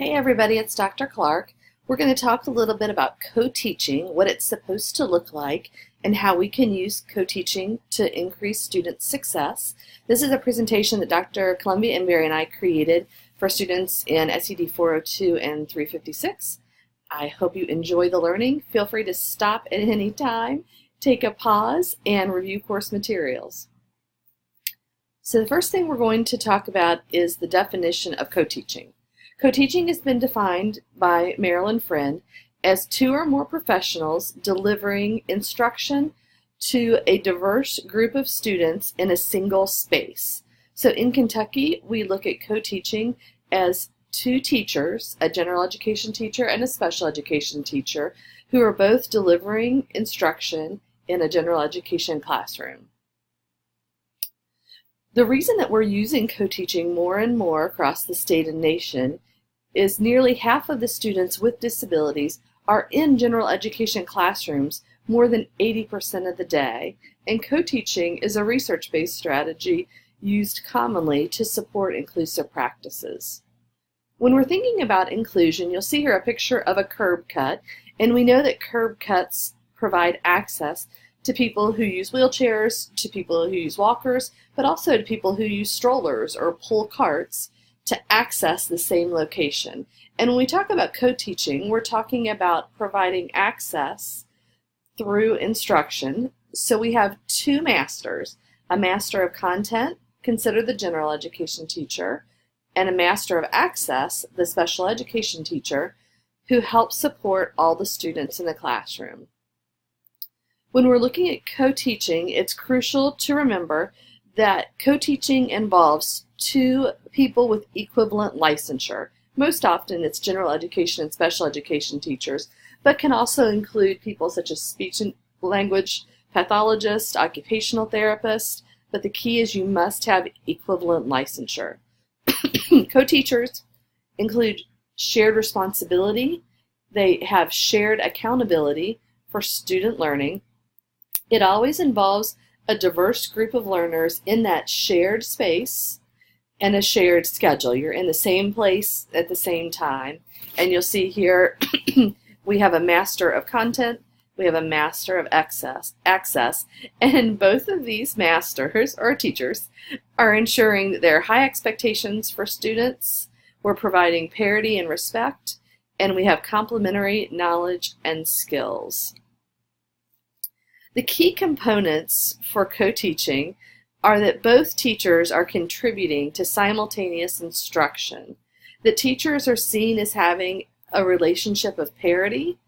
Hey everybody, it's Dr. Clark. We're going to talk a little bit about co-teaching, what it's supposed to look like, and how we can use co-teaching to increase student success. This is a presentation that Dr. Columbia Embury and I created for students in SED 402 and 356. I hope you enjoy the learning. Feel free to stop at any time, take a pause, and review course materials. So the first thing we're going to talk about is the definition of co-teaching. Co-teaching has been defined by Marilyn Friend as two or more professionals delivering instruction to a diverse group of students in a single space. So in Kentucky, we look at co-teaching as two teachers, a general education teacher and a special education teacher, who are both delivering instruction in a general education classroom. The reason that we're using co-teaching more and more across the state and nation is nearly half of the students with disabilities are in general education classrooms more than 80% of the day, and co-teaching is a research-based strategy used commonly to support inclusive practices. When we're thinking about inclusion, you'll see here a picture of a curb cut, and we know that curb cuts provide access to people who use wheelchairs, to people who use walkers, but also to people who use strollers or pull carts to access the same location. And when we talk about co-teaching, we're talking about providing access through instruction. So we have two masters, a master of content, considered the general education teacher, and a master of access, the special education teacher, who helps support all the students in the classroom. When we're looking at co-teaching, it's crucial to remember that co-teaching involves two people with equivalent licensure. Most often it's general education and special education teachers, but can also include people such as speech and language pathologists, occupational therapists, but the key is you must have equivalent licensure. Co-teachers include shared responsibility. They have shared accountability for student learning. It always involves a diverse group of learners in that shared space and a shared schedule. You're in the same place at the same time. And you'll see here we have a master of content, we have a master of access, and both of these masters or teachers are ensuring that there are high expectations for students, we're providing parity and respect, and we have complementary knowledge and skills. The key components for co-teaching are that both teachers are contributing to simultaneous instruction, that teachers are seen as having a relationship of parity,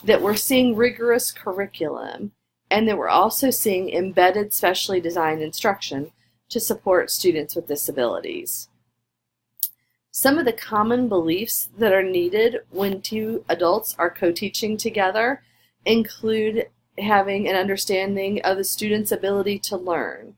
that we're seeing rigorous curriculum, and that we're also seeing embedded specially designed instruction to support students with disabilities. Some of the common beliefs that are needed when two adults are co-teaching together include having an understanding of the student's ability to learn,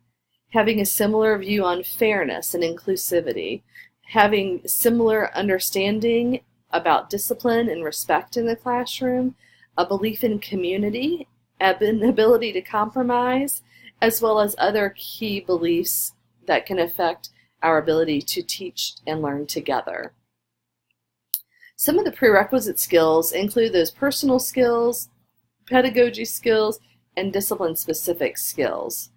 having a similar view on fairness and inclusivity, having similar understanding about discipline and respect in the classroom, a belief in community, an ability to compromise, as well as other key beliefs that can affect our ability to teach and learn together. Some of the prerequisite skills include those personal skills, pedagogy skills, and discipline-specific skills.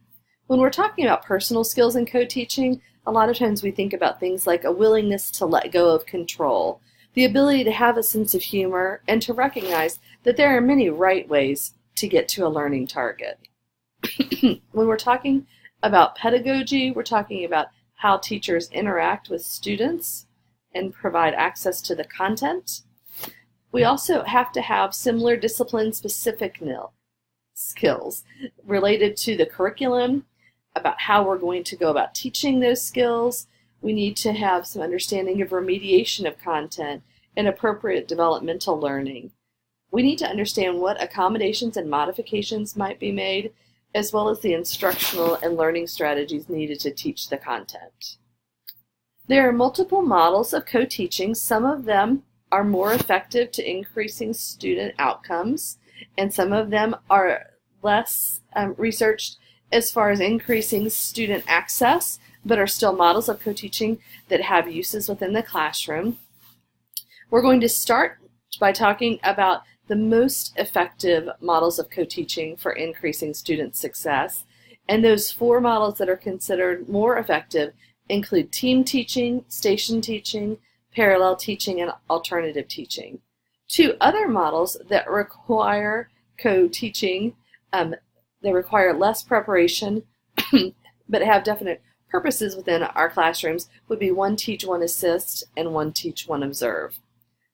When we're talking about personal skills in co-teaching, a lot of times we think about things like a willingness to let go of control, the ability to have a sense of humor, and to recognize that there are many right ways to get to a learning target. When we're talking about pedagogy, we're talking about how teachers interact with students and provide access to the content. We also have to have similar discipline-specific skills related to the curriculum, about how we're going to go about teaching those skills. We need to have some understanding of remediation of content and appropriate developmental learning. We need to understand what accommodations and modifications might be made, as well as the instructional and learning strategies needed to teach the content. There are multiple models of co-teaching. Some of them are more effective to increasing student outcomes, and some of them are less researched as far as increasing student access, but are still models of co-teaching that have uses within the classroom. We're going to start by talking about the most effective models of co-teaching for increasing student success. And those 4 models that are considered more effective include team teaching, station teaching, parallel teaching, and alternative teaching. 2 other models that require co-teaching, they require less preparation, but have definite purposes within our classrooms, would be 1 teach, 1 assist, and 1 teach, 1 observe.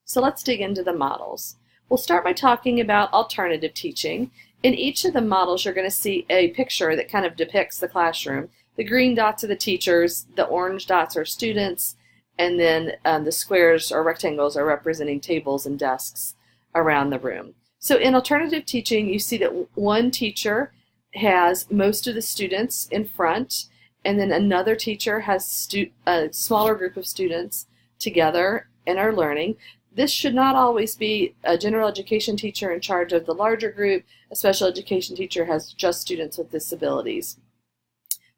So let's dig into the models. We'll start by talking about alternative teaching. In each of the models, you're going to see a picture that kind of depicts the classroom. The green dots are the teachers, the orange dots are students, and then the squares or rectangles are representing tables and desks around the room. So in alternative teaching, you see that 1 teacher has most of the students in front, and then another teacher has a smaller group of students together and are learning. This should not always be a general education teacher in charge of the larger group. A special education teacher has just students with disabilities.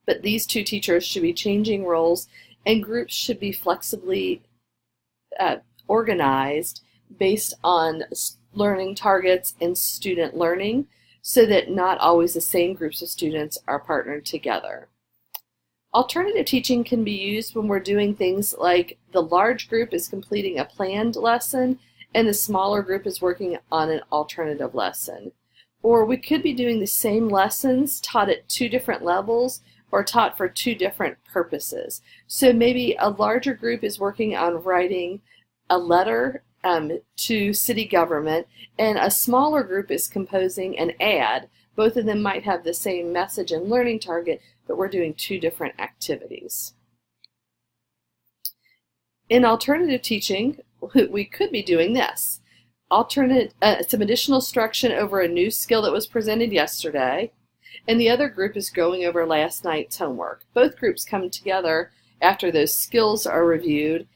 But these 2 teachers should be changing roles, and groups should be flexibly organized based on learning targets and student learning, so that not always the same groups of students are partnered together. Alternative teaching can be used when we're doing things like the large group is completing a planned lesson and the smaller group is working on an alternative lesson. Or we could be doing the same lessons taught at 2 different levels or taught for 2 different purposes. So maybe a larger group is working on writing a letter to city government, and a smaller group is composing an ad. Both of them might have the same message and learning target, but we're doing 2 different activities. In alternative teaching, we could be doing this. Some additional instruction over a new skill that was presented yesterday, and the other group is going over last night's homework. Both groups come together after those skills are reviewed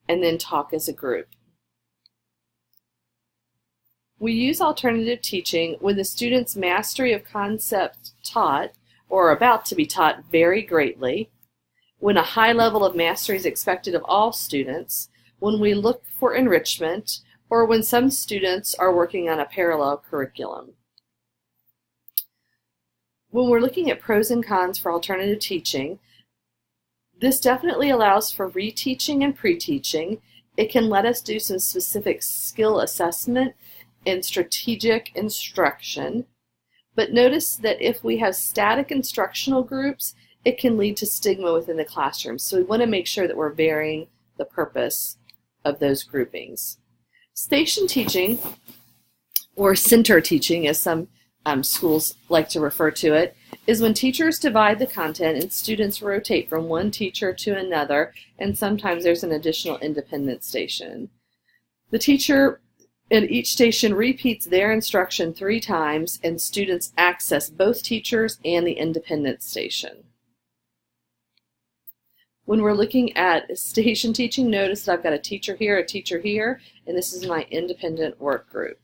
and then talk as a group. We use alternative teaching when the student's mastery of concepts taught or about to be taught vary greatly, when a high level of mastery is expected of all students, when we look for enrichment, or when some students are working on a parallel curriculum. When we're looking at pros and cons for alternative teaching, this definitely allows for reteaching and pre-teaching. It can let us do some specific skill assessment and strategic instruction. But notice that if we have static instructional groups, it can lead to stigma within the classroom. So we want to make sure that we're varying the purpose of those groupings. Station teaching, or center teaching as some schools like to refer to it, is when teachers divide the content and students rotate from one teacher to another, and sometimes there's an additional independent station. The teacher in each station repeats their instruction 3 times, and students access both teachers and the independent station. When we're looking at station teaching, notice that I've got a teacher here, and this is my independent work group.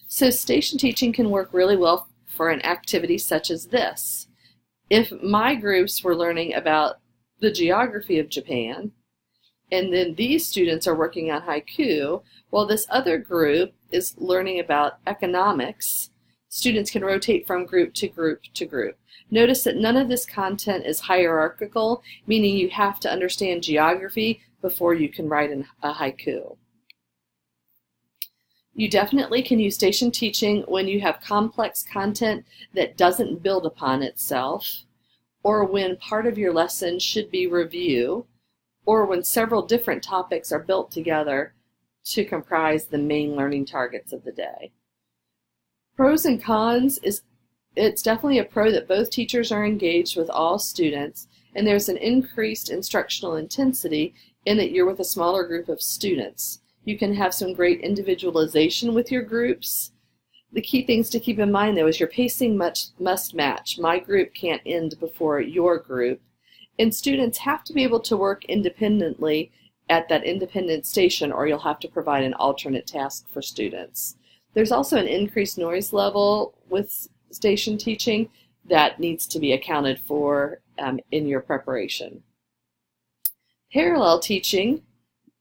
So station teaching can work really well for an activity such as this. If my groups were learning about the geography of Japan, and then these students are working on haiku, while this other group is learning about economics, students can rotate from group to group to group. Notice that none of this content is hierarchical, meaning you have to understand geography before you can write a haiku. You definitely can use station teaching when you have complex content that doesn't build upon itself, or when part of your lesson should be review, or when several different topics are built together to comprise the main learning targets of the day. Pros and cons is it's definitely a pro that both teachers are engaged with all students, and there's an increased instructional intensity in that you're with a smaller group of students. You can have some great individualization with your groups. The key things to keep in mind, though, is your pacing must match. My group can't end before your group. And students have to be able to work independently at that independent station, or you'll have to provide an alternate task for students. There's also an increased noise level with station teaching that needs to be accounted for in your preparation. Parallel teaching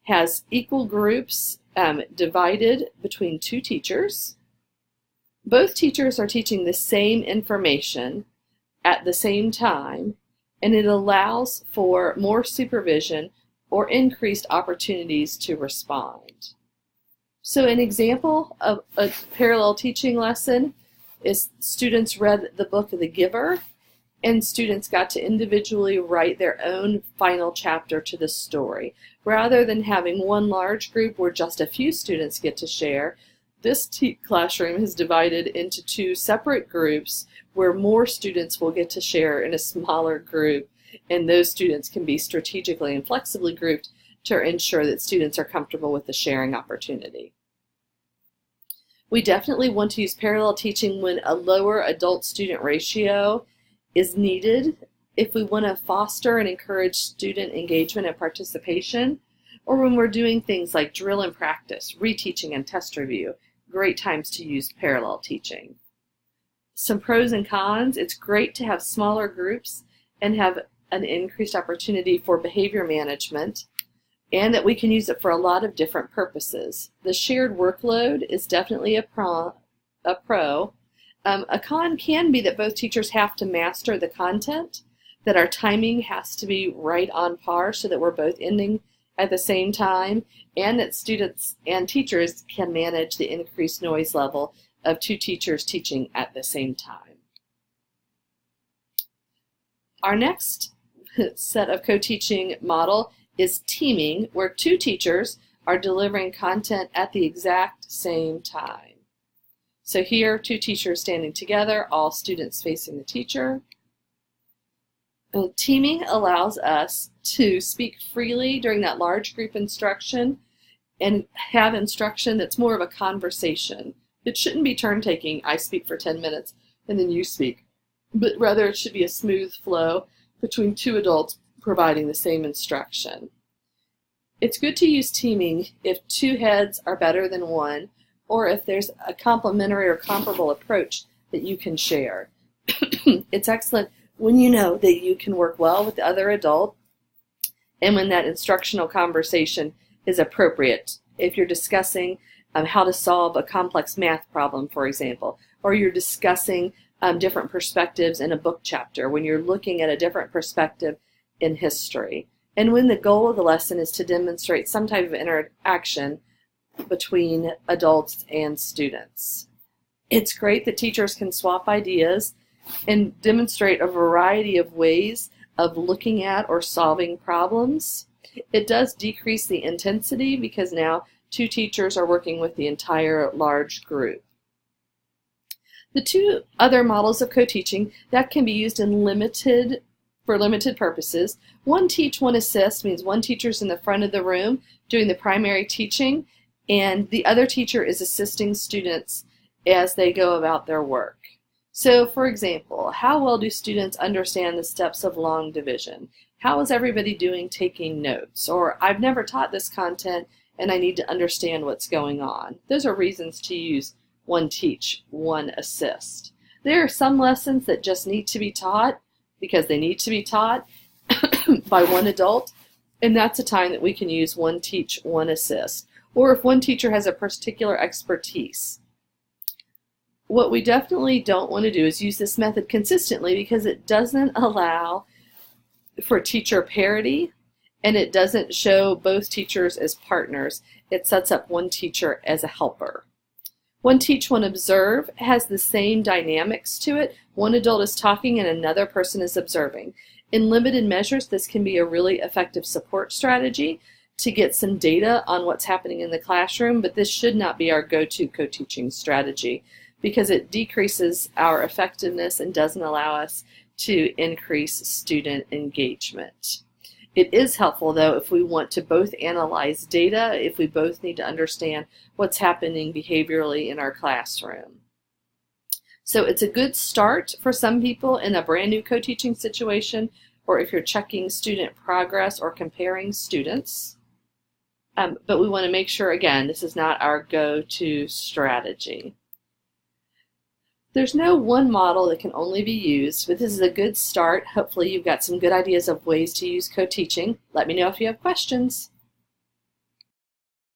has equal groups divided between two teachers. Both teachers are teaching the same information at the same time, and it allows for more supervision or increased opportunities to respond. So an example of a parallel teaching lesson is students read the book of The Giver, and students got to individually write their own final chapter to the story. Rather than having one large group where just a few students get to share, this classroom is divided into two separate groups where more students will get to share in a smaller group, and those students can be strategically and flexibly grouped to ensure that students are comfortable with the sharing opportunity. We definitely want to use parallel teaching when a lower adult-student ratio is needed, if we want to foster and encourage student engagement and participation, or when we're doing things like drill and practice, reteaching, and test review. Great times to use parallel teaching. Some pros and cons: it's great to have smaller groups and have an increased opportunity for behavior management, and that we can use it for a lot of different purposes. The shared workload is definitely a pro. A con can be that both teachers have to master the content, that our timing has to be right on par so that we're both ending at the same time, and that students and teachers can manage the increased noise level of two teachers teaching at the same time. Our next set of co-teaching model is teaming, where two teachers are delivering content at the exact same time. So here, two teachers standing together, all students facing the teacher. Teaming allows us to speak freely during that large group instruction and have instruction that's more of a conversation. It shouldn't be turn-taking, I speak for 10 minutes and then you speak, but rather it should be a smooth flow between two adults providing the same instruction. It's good to use teaming if two heads are better than one, or if there's a complementary or comparable approach that you can share. It's excellent when you know that you can work well with the other adult and when that instructional conversation is appropriate. If you're discussing how to solve a complex math problem, for example, or you're discussing different perspectives in a book chapter, when you're looking at a different perspective in history, and when the goal of the lesson is to demonstrate some type of interaction between adults and students. It's great that teachers can swap ideas and demonstrate a variety of ways of looking at or solving problems. It does decrease the intensity because now two teachers are working with the entire large group. The two other models of co-teaching that can be used in for limited purposes. One teach, one assist means one teacher's in the front of the room doing the primary teaching, and the other teacher is assisting students as they go about their work. So, for example, how well do students understand the steps of long division? How is everybody doing taking notes? Or, I've never taught this content and I need to understand what's going on. Those are reasons to use one teach, one assist. There are some lessons that just need to be taught because they need to be taught by one adult, and that's a time that we can use one teach, one assist. Or if one teacher has a particular expertise. What we definitely don't want to do is use this method consistently because it doesn't allow for teacher parity and it doesn't show both teachers as partners. It sets up one teacher as a helper. One teach, one observe has the same dynamics to it. One adult is talking and another person is observing. In limited measures, this can be a really effective support strategy to get some data on what's happening in the classroom, but this should not be our go-to co-teaching strategy because it decreases our effectiveness and doesn't allow us to increase student engagement. It is helpful, though, if we want to both analyze data, if we both need to understand what's happening behaviorally in our classroom. So it's a good start for some people in a brand new co-teaching situation, or if you're checking student progress or comparing students. But we want to make sure, again, this is not our go-to strategy. There's no one model that can only be used, but this is a good start. Hopefully you've got some good ideas of ways to use co-teaching. Let me know if you have questions.